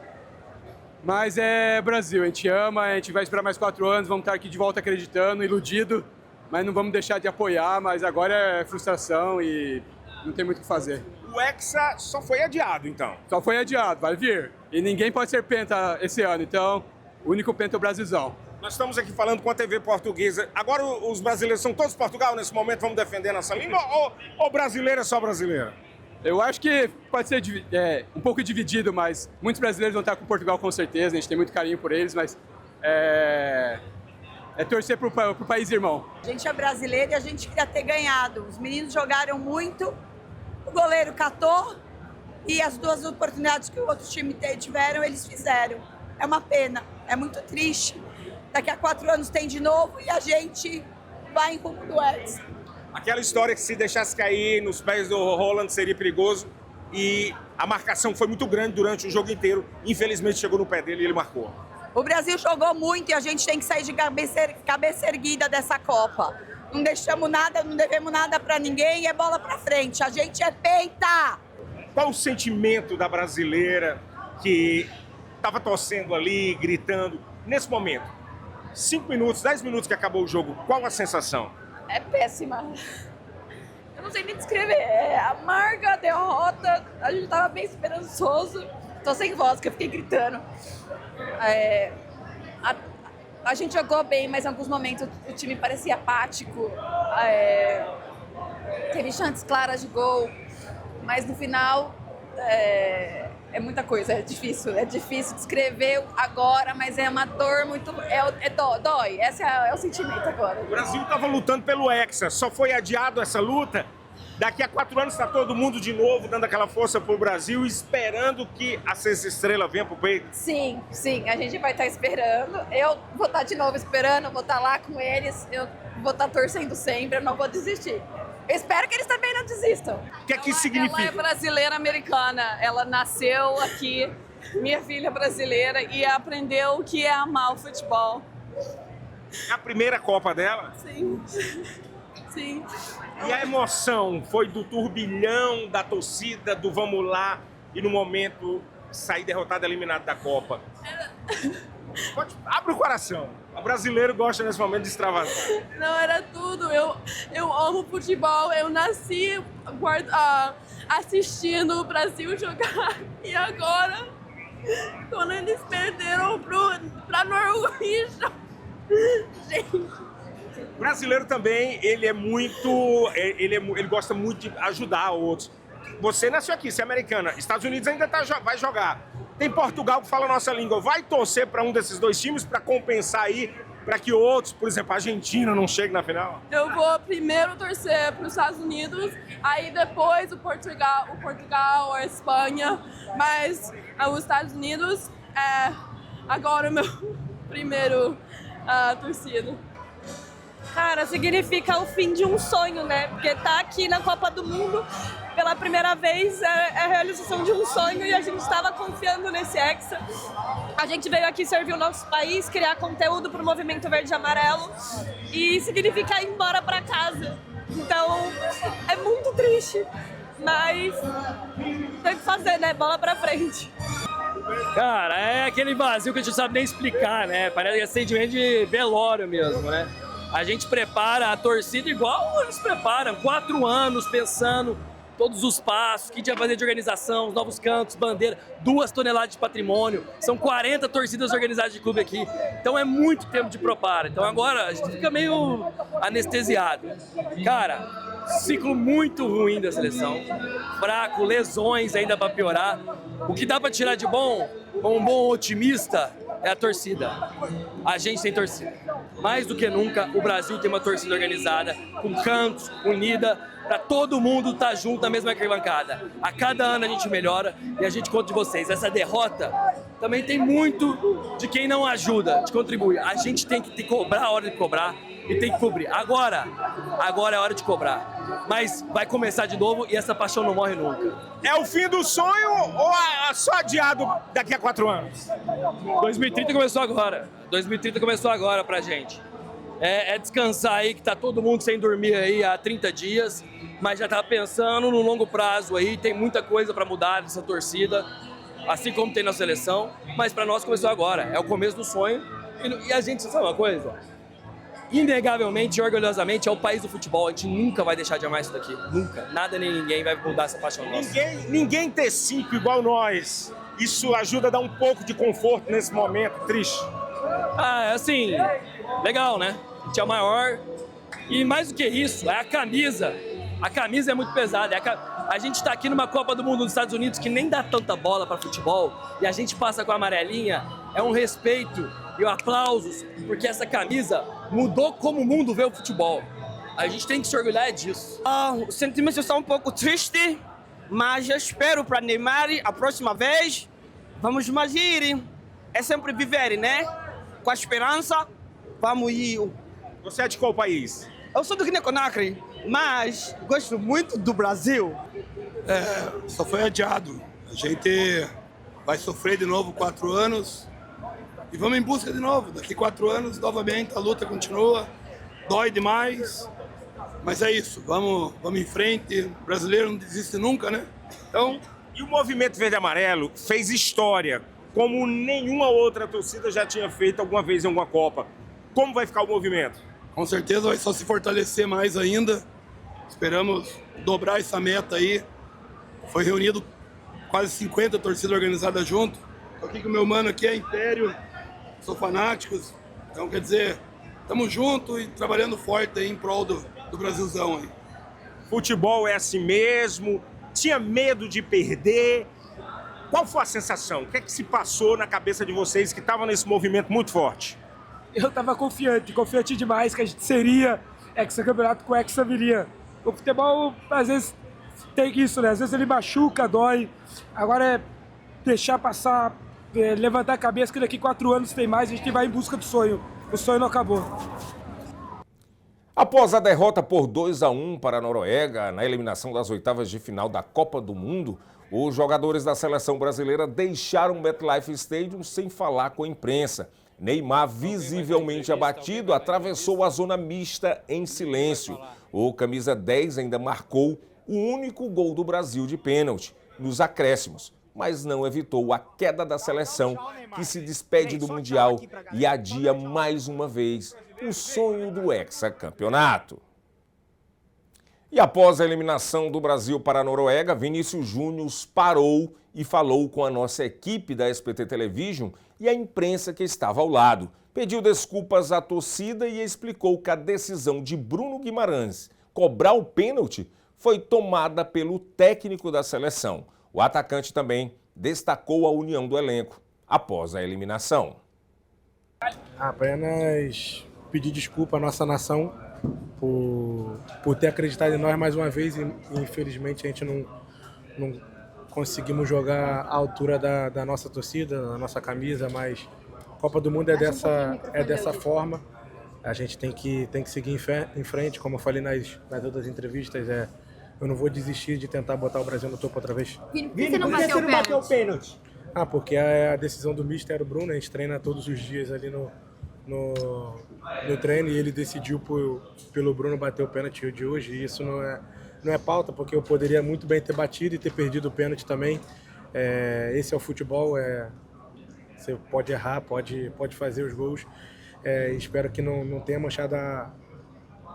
Mas é Brasil, a gente ama, a gente vai esperar mais 4 anos, vamos estar aqui de volta acreditando, iludido, mas não vamos deixar de apoiar, mas agora é frustração e não tem muito o que fazer. O Hexa só foi adiado, então? Só foi adiado, vai vir. E ninguém pode ser penta esse ano, então o único penta é o Brasilzão. Nós estamos aqui falando com a TV portuguesa. Agora os brasileiros são todos Portugal nesse momento, vamos defender nossa língua ou brasileiro é só brasileiro? Eu acho que pode ser um pouco dividido, mas muitos brasileiros vão estar com Portugal com certeza, a gente tem muito carinho por eles, mas é torcer pro país irmão. A gente é brasileiro e a gente queria ter ganhado. Os meninos jogaram muito, o goleiro catou e as 2 oportunidades que o outro time tiveram, eles fizeram. É uma pena, é muito triste. Daqui a 4 anos tem de novo e a gente vai em rumo do Hexa. Aquela história que se deixasse cair nos pés do Haaland seria perigoso e a marcação foi muito grande durante o jogo inteiro. Infelizmente chegou no pé dele e ele marcou. O Brasil jogou muito e a gente tem que sair de cabeça erguida dessa Copa. Não deixamos nada, não devemos nada pra ninguém, é bola pra frente. A gente é peita! Qual o sentimento da brasileira que estava torcendo ali, gritando, nesse momento? 5 minutos, 10 minutos que acabou o jogo, qual a sensação? É péssima. Eu não sei nem descrever. É amarga, derrota. A gente tava bem esperançoso. Tô sem voz, que eu fiquei gritando. A gente jogou bem, mas em alguns momentos o time parecia apático. Teve chances claras de gol. Mas no final é muita coisa, é difícil descrever agora, mas é uma dor muito, dói, esse é o sentimento agora. O Brasil estava lutando pelo Hexa, só foi adiado essa luta, daqui a 4 anos está todo mundo de novo dando aquela força pro Brasil, esperando que a 6 estrelas venha pro peito. Sim, a gente vai estar esperando, eu vou estar de novo esperando, vou estar lá com eles, eu vou estar torcendo sempre, eu não vou desistir. Eu espero que eles também não desistam. O que é que significa? Ela é brasileira-americana. Ela nasceu aqui, minha filha brasileira, e aprendeu o que é amar o futebol. É a primeira Copa dela? Sim. E a emoção foi do turbilhão da torcida, do vamos lá, e no momento sair derrotado, eliminado da Copa. Abre o coração. O brasileiro gosta nesse momento de extravasar. Não, era tudo. Eu amo futebol. Eu nasci assistindo o Brasil jogar. E agora, quando eles perderam pra Noruega... Gente... O brasileiro também, ele gosta muito de ajudar outros. Você nasceu aqui, você é americana. Estados Unidos ainda vai jogar. Tem Portugal que fala a nossa língua. Vai torcer para um desses 2 times para compensar aí, para que outros, por exemplo, a Argentina não chegue na final? Eu vou primeiro torcer para os Estados Unidos, aí depois o Portugal ou a Espanha. Mas os Estados Unidos é agora o meu primeiro torcida. Cara, significa o fim de um sonho, né? Porque tá aqui na Copa do Mundo pela primeira vez é a realização de um sonho e a gente estava confiando nesse Hexa. A gente veio aqui servir o nosso país, criar conteúdo para o Movimento Verde e Amarelo e significa ir embora para casa. Então, é muito triste, mas tem que fazer, né? Bola para frente. Cara, é aquele vazio que a gente não sabe nem explicar, né? Parece sentimento de velório mesmo, né? A gente prepara a torcida igual eles preparam, 4 anos pensando todos os passos, o que a gente vai fazer de organização, os novos cantos, bandeira, 2 toneladas de patrimônio, são 40 torcidas organizadas de clube aqui, então é muito tempo de preparo. Então agora a gente fica meio anestesiado. Cara, ciclo muito ruim da seleção, fraco, lesões ainda para piorar. O que dá para tirar de bom, como um bom otimista, é a torcida. A gente tem torcida. Mais do que nunca, o Brasil tem uma torcida organizada, com cantos, unida, para todo mundo estar junto na mesma arquibancada. A cada ano a gente melhora e a gente conta de vocês. Essa derrota também tem muito de quem não ajuda, de contribuir. A gente tem que cobrar a hora de cobrar, e tem que cobrir. Agora é hora de cobrar. Mas vai começar de novo e essa paixão não morre nunca. É o fim do sonho ou só adiado daqui a 4 anos? 2030 começou agora. 2030 começou agora pra gente. É descansar aí, que tá todo mundo sem dormir aí há 30 dias, mas já tá pensando no longo prazo aí, tem muita coisa pra mudar nessa torcida, assim como tem na seleção, mas pra nós começou agora, é o começo do sonho. E a gente, sabe uma coisa? Inegavelmente e orgulhosamente é o país do futebol, a gente nunca vai deixar de amar isso daqui, nunca. Nada nem ninguém vai mudar essa paixão nossa. Ninguém ter 5 igual nós, isso ajuda a dar um pouco de conforto nesse momento triste. Assim, legal, né? A gente é o maior. E mais do que isso, é a camisa. A camisa é muito pesada. A gente tá aqui numa Copa do Mundo dos Estados Unidos que nem dá tanta bola para futebol e a gente passa com a amarelinha. É um respeito e aplausos, porque essa camisa mudou como o mundo vê o futebol. A gente tem que se orgulhar disso. Os sentimentos estão um pouco tristes, mas eu espero para Neymar a próxima vez. Vamos mais ir. É sempre viver, né? Com a esperança, vamos ir. Você é de qual país? Eu sou do Guiné-Conakry, mas gosto muito do Brasil. Só foi adiado. A gente vai sofrer de novo 4 anos e vamos em busca de novo. Daqui 4 anos, novamente, a luta continua. Dói demais, mas é isso. Vamos em frente. O brasileiro não desiste nunca, né? Então... E o movimento verde e amarelo fez história, como nenhuma outra torcida já tinha feito alguma vez em alguma Copa. Como vai ficar o movimento? Com certeza vai só se fortalecer mais ainda. Esperamos dobrar essa meta aí. Foi reunido quase 50 torcidas organizadas junto. Estou aqui com o meu mano aqui, é Império, sou fanáticos. Então, quer dizer, estamos juntos e trabalhando forte aí em prol do Brasilzão aí. Futebol é assim mesmo? Tinha medo de perder? Qual foi a sensação? O que é que se passou na cabeça de vocês que estavam nesse movimento muito forte? Eu estava confiante demais que a gente seria hexacampeonato com hexa viria. O futebol, às vezes, tem isso, né? Às vezes ele machuca, dói. Agora é deixar passar, levantar a cabeça que daqui 4 anos tem mais, a gente vai em busca do sonho. O sonho não acabou. Após a derrota por 2-1 para a Noruega na eliminação das oitavas de final da Copa do Mundo, os jogadores da seleção brasileira deixaram o MetLife Stadium sem falar com a imprensa. Neymar, visivelmente abatido, atravessou a zona mista em silêncio. O camisa 10 ainda marcou o único gol do Brasil de pênalti, nos acréscimos, mas não evitou a queda da seleção, que se despede do Mundial e adia mais uma vez o sonho do hexacampeonato. E após a eliminação do Brasil para a Noruega, Vinícius Júnior parou e falou com a nossa equipe da SBT Television e a imprensa que estava ao lado. Pediu desculpas à torcida e explicou que a decisão de Bruno Guimarães cobrar o pênalti foi tomada pelo técnico da seleção. O atacante também destacou a união do elenco após a eliminação. Apenas pedir desculpa à nossa nação por ter acreditado em nós mais uma vez e infelizmente a gente não conseguimos jogar à altura da nossa torcida, da nossa camisa, mas a Copa do Mundo é dessa forma. A gente tem que seguir em frente, como eu falei nas outras entrevistas, eu não vou desistir de tentar botar o Brasil no topo outra vez. Vini, por que você não bateu o pênalti? Porque a decisão do mister era o Bruno, a gente treina todos os dias ali no treino e ele decidiu pelo Bruno bater o pênalti de hoje, e isso não é pauta, porque eu poderia muito bem ter batido e ter perdido o pênalti também. Esse é o futebol, você pode errar, pode fazer os gols. Espero que não tenha manchado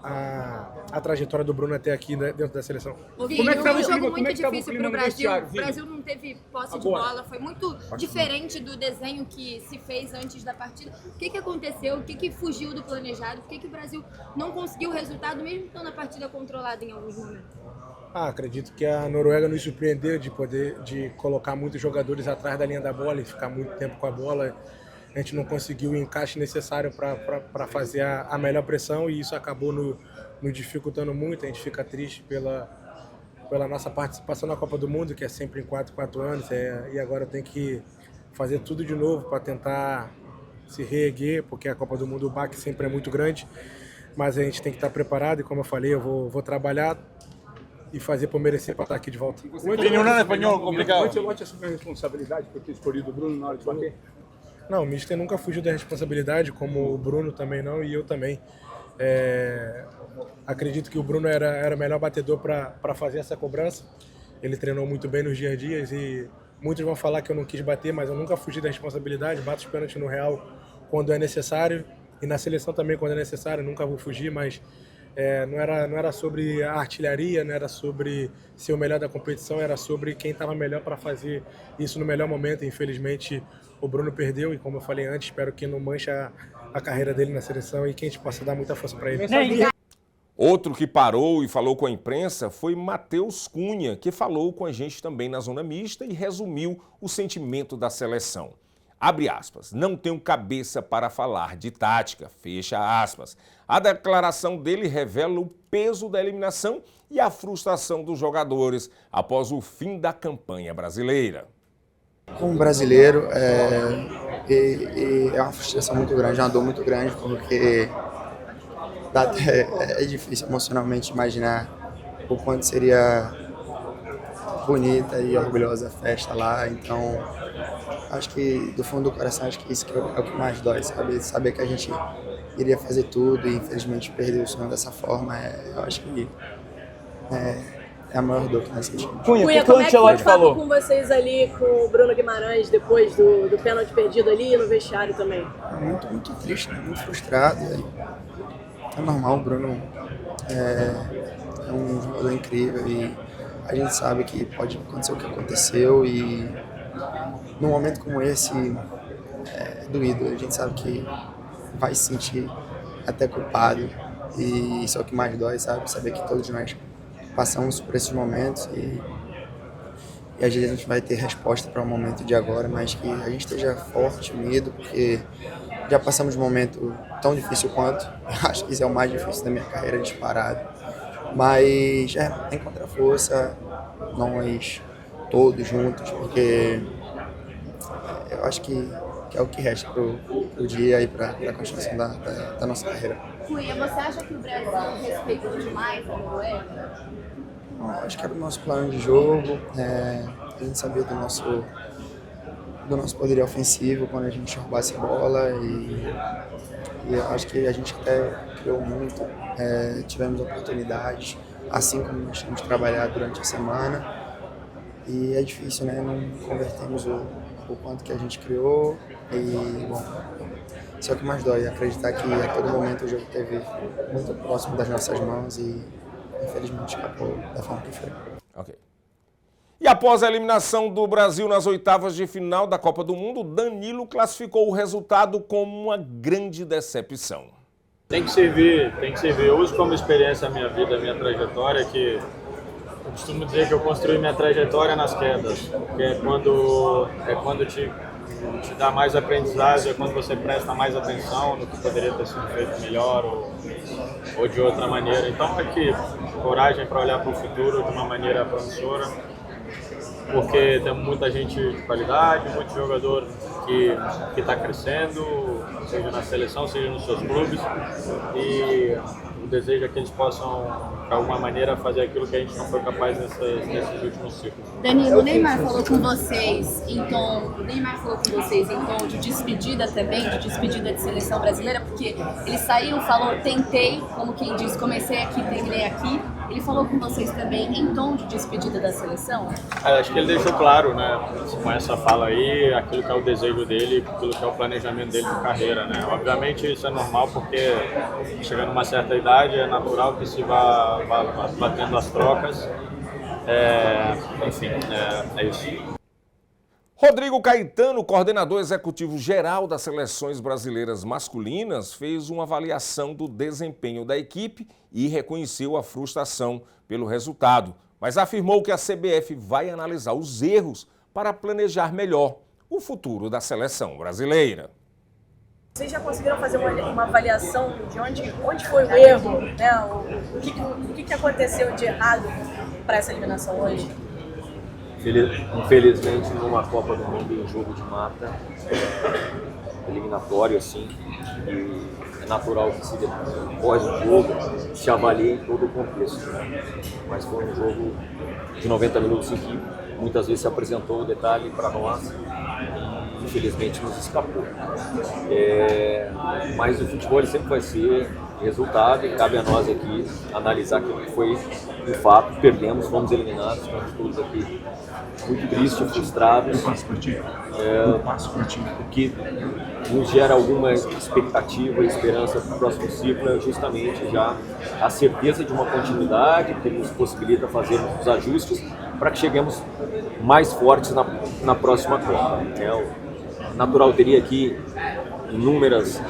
a trajetória do Bruno até aqui, né, dentro da seleção. Como é que estava o jogo muito difícil para o Brasil. O Brasil não teve posse de bola, foi muito diferente do desenho que se fez antes da partida. O que aconteceu? O que fugiu do planejado? Por que o Brasil não conseguiu o resultado, mesmo estando a partida controlada em alguns momentos? Acredito que a Noruega nos surpreendeu de colocar muitos jogadores atrás da linha da bola e ficar muito tempo com a bola. A gente não conseguiu o encaixe necessário para fazer a melhor pressão e isso acabou nos dificultando muito. A gente fica triste pela nossa participação na Copa do Mundo, que é sempre em 4 anos, e agora tem que fazer tudo de novo para tentar se reerguer, porque a Copa do Mundo, o baque sempre é muito grande. mas a gente tem que estar preparado e, como eu falei, eu vou trabalhar e fazer por merecer para estar aqui de volta. Tem um espanhol complicado. O Ancelotti assumiu a responsabilidade por ter escolhido o Bruno na hora de bater? Não, o Mister nunca fugiu da responsabilidade, como o Bruno também não e eu também. Acredito que o Bruno era o melhor batedor para fazer essa cobrança. Ele treinou muito bem nos dias a dias e muitos vão falar que eu não quis bater, mas eu nunca fugi da responsabilidade. Bato os pênaltis no Real quando é necessário e na seleção também quando é necessário. Nunca vou fugir, mas não era sobre a artilharia, não era sobre ser o melhor da competição, era sobre quem estava melhor para fazer isso no melhor momento. Infelizmente, o Bruno perdeu e, como eu falei antes, espero que não manche a carreira dele na seleção e que a gente possa dar muita força para ele. Outro que parou e falou com a imprensa foi Matheus Cunha, que falou com a gente também na zona mista e resumiu o sentimento da seleção. Abre aspas, não tenho cabeça para falar de tática, fecha aspas. A declaração dele revela o peso da eliminação e a frustração dos jogadores após o fim da campanha brasileira. Como brasileiro, é uma frustração muito grande, é uma dor muito grande, porque é difícil emocionalmente imaginar o quanto seria bonita e orgulhosa a festa lá. Então, acho que do fundo do coração, acho que isso que é o que mais dói, saber que a gente iria fazer tudo e infelizmente perder o sonho dessa forma. Eu acho que é a maior dor que nós sentimos. Cunha, como é que foi o papo com vocês ali, com o Bruno Guimarães, depois do pênalti perdido ali e no vestiário também? Muito triste, né? Muito frustrado. É normal, o Bruno é um jogador incrível e a gente sabe que pode acontecer o que aconteceu e num momento como esse é doído. A gente sabe que vai se sentir até culpado e isso é o que mais dói, sabe? Saber que todos nós passamos por esses momentos e às vezes a gente vai ter resposta para o momento de agora, mas que a gente esteja forte, unido, porque já passamos de um momento tão difícil quanto. Acho que isso é o mais difícil da minha carreira disparado. Mas encontrar força, nós todos juntos, porque eu acho que é o que resta pro dia e para a construção da nossa carreira. Cunha, você acha que o Brasil respeitou demais a Noruega? Acho que era o nosso plano de jogo, a gente sabia do nosso poderio ofensivo quando a gente roubasse a bola e eu acho que a gente até criou muito, tivemos oportunidades, assim como nós tínhamos trabalhado durante a semana e é difícil, né? Não convertemos o quanto que a gente criou e, bom, isso é o que mais dói, acreditar que a todo momento o jogo esteve muito próximo das nossas mãos e infelizmente escapou da forma que foi. Ok. E após a eliminação do Brasil nas oitavas de final da Copa do Mundo, Danilo classificou o resultado como uma grande decepção. Tem que servir. Eu uso como experiência a minha vida, a minha trajetória, que eu costumo dizer que eu construí minha trajetória nas quedas, que é quando te dá mais aprendizagem, é quando você presta mais atenção no que poderia ter sido feito melhor ou de outra maneira. Então aqui, coragem para olhar para o futuro de uma maneira promissora, porque temos muita gente de qualidade, muito jogador que está crescendo, seja na seleção, seja nos seus clubes, e o desejo é que eles possam, de alguma maneira, fazer aquilo que a gente não foi capaz nesses últimos ciclos. Danilo, o Neymar falou com vocês em tom de despedida também, de despedida de seleção brasileira, porque ele saiu, falou, tentei, como quem diz, comecei aqui, terminei aqui. Ele falou com vocês também em tom de despedida da seleção? Acho que ele deixou claro, né, com essa fala aí, aquilo que é o desejo dele, aquilo que é o planejamento dele de carreira, né. Obviamente isso é normal porque chegando a uma certa idade é natural que se vá batendo as trocas. Enfim, é isso. Rodrigo Caetano, coordenador executivo geral das seleções brasileiras masculinas, fez uma avaliação do desempenho da equipe e reconheceu a frustração pelo resultado, mas afirmou que a CBF vai analisar os erros para planejar melhor o futuro da seleção brasileira. Vocês já conseguiram fazer uma avaliação de onde foi o erro, né? O que aconteceu de errado para essa eliminação hoje? Infelizmente, numa Copa do Mundo, em jogo de mata, eliminatório, assim, e é natural que se após o jogo se avalie todo o contexto, né? Mas foi um jogo de 90 minutos em que muitas vezes se apresentou o detalhe para nós e infelizmente nos escapou. Mas o futebol ele sempre vai ser resultado e cabe a nós aqui analisar aquilo que foi de fato. Perdemos, fomos eliminados, estamos todos aqui muito tristes, frustrados, o que nos gera alguma expectativa e esperança para o próximo ciclo é justamente já a certeza de uma continuidade que nos possibilita fazer os ajustes para que cheguemos mais fortes na próxima Copa. Natural, teria aqui inúmeras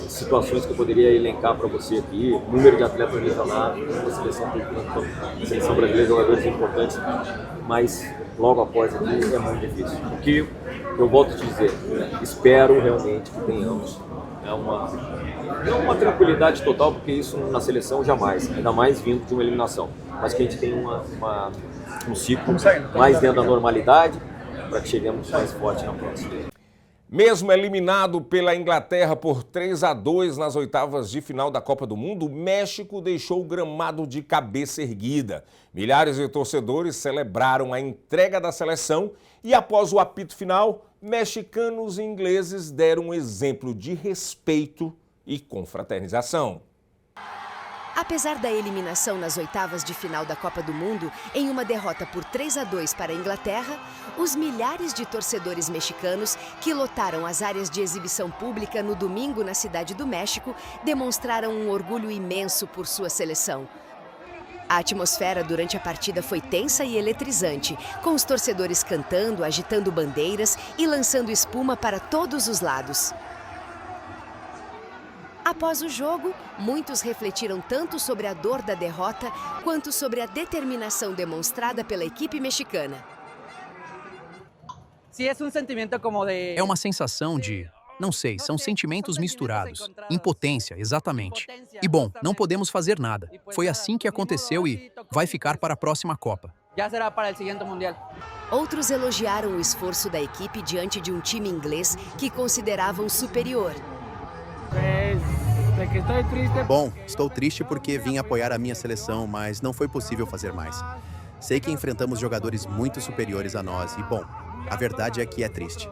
situações que eu poderia elencar para você aqui, número de atletas lesionados, a seleção brasileira, jogadores importantes, mas logo após aqui é muito difícil. O que eu volto a te dizer, espero realmente que tenhamos não uma tranquilidade total, porque isso na seleção jamais, ainda mais vindo de uma eliminação, mas que a gente tenha um ciclo mais dentro da normalidade para que cheguemos mais forte na próxima. Mesmo eliminado pela Inglaterra por 3-2 nas oitavas de final da Copa do Mundo, o México deixou o gramado de cabeça erguida. Milhares de torcedores celebraram a entrega da seleção e, após o apito final, mexicanos e ingleses deram um exemplo de respeito e confraternização. Apesar da eliminação nas oitavas de final da Copa do Mundo, em uma derrota por 3-2 para a Inglaterra, os milhares de torcedores mexicanos que lotaram as áreas de exibição pública no domingo na Cidade do México demonstraram um orgulho imenso por sua seleção. A atmosfera durante a partida foi tensa e eletrizante, com os torcedores cantando, agitando bandeiras e lançando espuma para todos os lados. Após o jogo, muitos refletiram tanto sobre a dor da derrota quanto sobre a determinação demonstrada pela equipe mexicana. É uma sensação de, não sei, são sentimentos misturados. Impotência, exatamente. E bom, não podemos fazer nada. Foi assim que aconteceu e vai ficar para a próxima Copa. Outros elogiaram o esforço da equipe diante de um time inglês que consideravam superior. Bom, estou triste porque vim apoiar a minha seleção, mas não foi possível fazer mais. Sei que enfrentamos jogadores muito superiores a nós e, bom, a verdade é que é triste.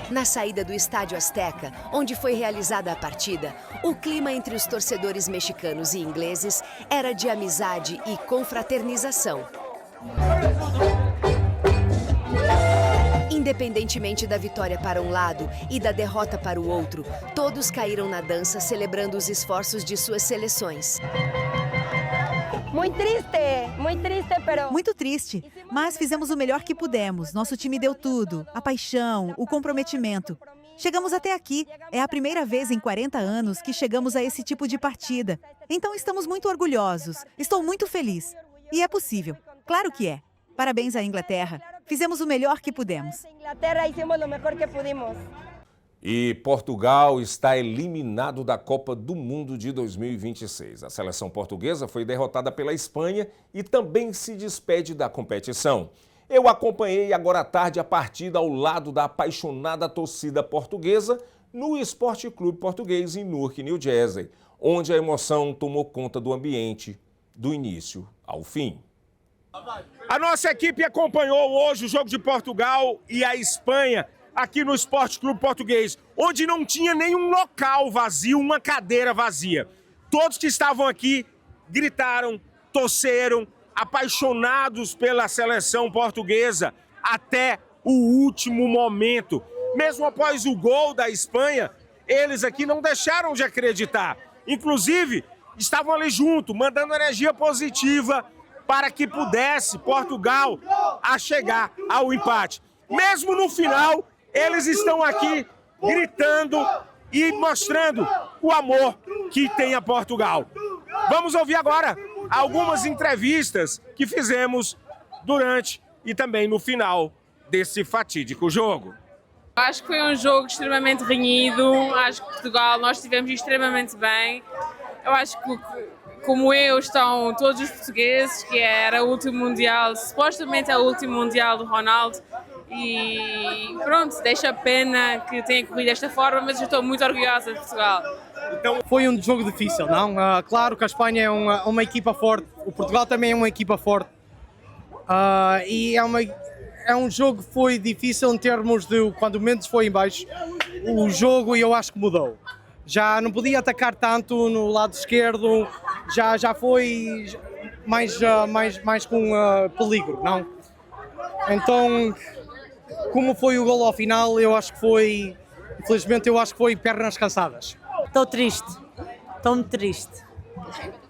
Na saída do Estádio Azteca, onde foi realizada a partida, o clima entre os torcedores mexicanos e ingleses era de amizade e confraternização. Independentemente da vitória para um lado e da derrota para o outro, todos caíram na dança celebrando os esforços de suas seleções. Muito triste, mas fizemos o melhor que pudemos. Nosso time deu tudo, a paixão, o comprometimento. Chegamos até aqui. É a primeira vez em 40 anos que chegamos a esse tipo de partida. Então estamos muito orgulhosos. Estou muito feliz. E é possível. Claro que é. Parabéns à Inglaterra. Fizemos o melhor que pudemos. E Portugal está eliminado da Copa do Mundo de 2026. A seleção portuguesa foi derrotada pela Espanha e também se despede da competição. Eu acompanhei agora à tarde a partida ao lado da apaixonada torcida portuguesa no Esporte Clube Português em Newark, New Jersey, onde a emoção tomou conta do ambiente do início ao fim. A nossa equipe acompanhou hoje o jogo de Portugal e a Espanha aqui no Esporte Clube Português, onde não tinha nenhum local vazio, uma cadeira vazia. Todos que estavam aqui gritaram, torceram, apaixonados pela seleção portuguesa até o último momento. Mesmo após o gol da Espanha, eles aqui não deixaram de acreditar. Inclusive, estavam ali junto, mandando energia positiva para que pudesse Portugal a chegar ao empate. Mesmo no final, eles estão aqui gritando e mostrando o amor que tem a Portugal. Vamos ouvir agora algumas entrevistas que fizemos durante e também no final desse fatídico jogo. Acho que foi um jogo extremamente renhido. Acho que Portugal, nós estivemos extremamente bem. Eu acho que, como eu, estão todos os portugueses, que era o último Mundial, supostamente é o último Mundial do Ronaldo, E pronto, deixa pena que tenha corrido desta forma, mas eu estou muito orgulhosa de Portugal. Então, foi um jogo difícil, não? Claro que a Espanha é uma equipa forte, o Portugal também é uma equipa forte. E é um jogo que foi difícil em termos de quando o Mendes foi em baixo, o jogo eu acho que mudou. Já não podia atacar tanto no lado esquerdo, já foi mais com peligro, não? Então, como foi o gol ao final, eu acho que foi, infelizmente eu acho que foi pernas cansadas. Estou triste, estou muito triste.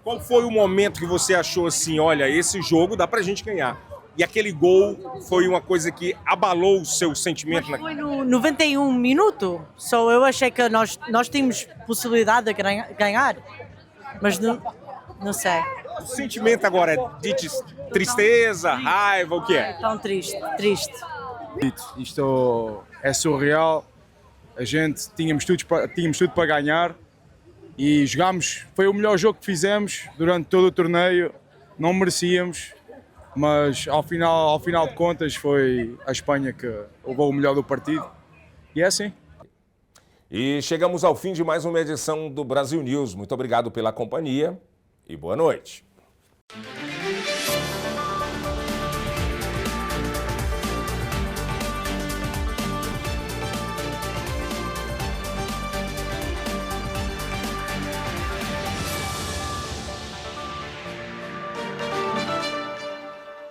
Qual foi o momento que você achou assim, olha, esse jogo dá pra gente ganhar? E aquele gol foi uma coisa que abalou o seu sentimento? Mas foi no 91 minutos, só eu achei que nós tínhamos possibilidade de ganhar, mas não sei. O sentimento agora é de tristeza, raiva, o que é? Tão triste. Isto é surreal, a gente tínhamos tudo para ganhar e jogámos, foi o melhor jogo que fizemos durante todo o torneio, não merecíamos, mas ao final de contas foi a Espanha que levou o melhor do partido e é assim. E chegamos ao fim de mais uma edição do Brasil News. Muito obrigado pela companhia e boa noite.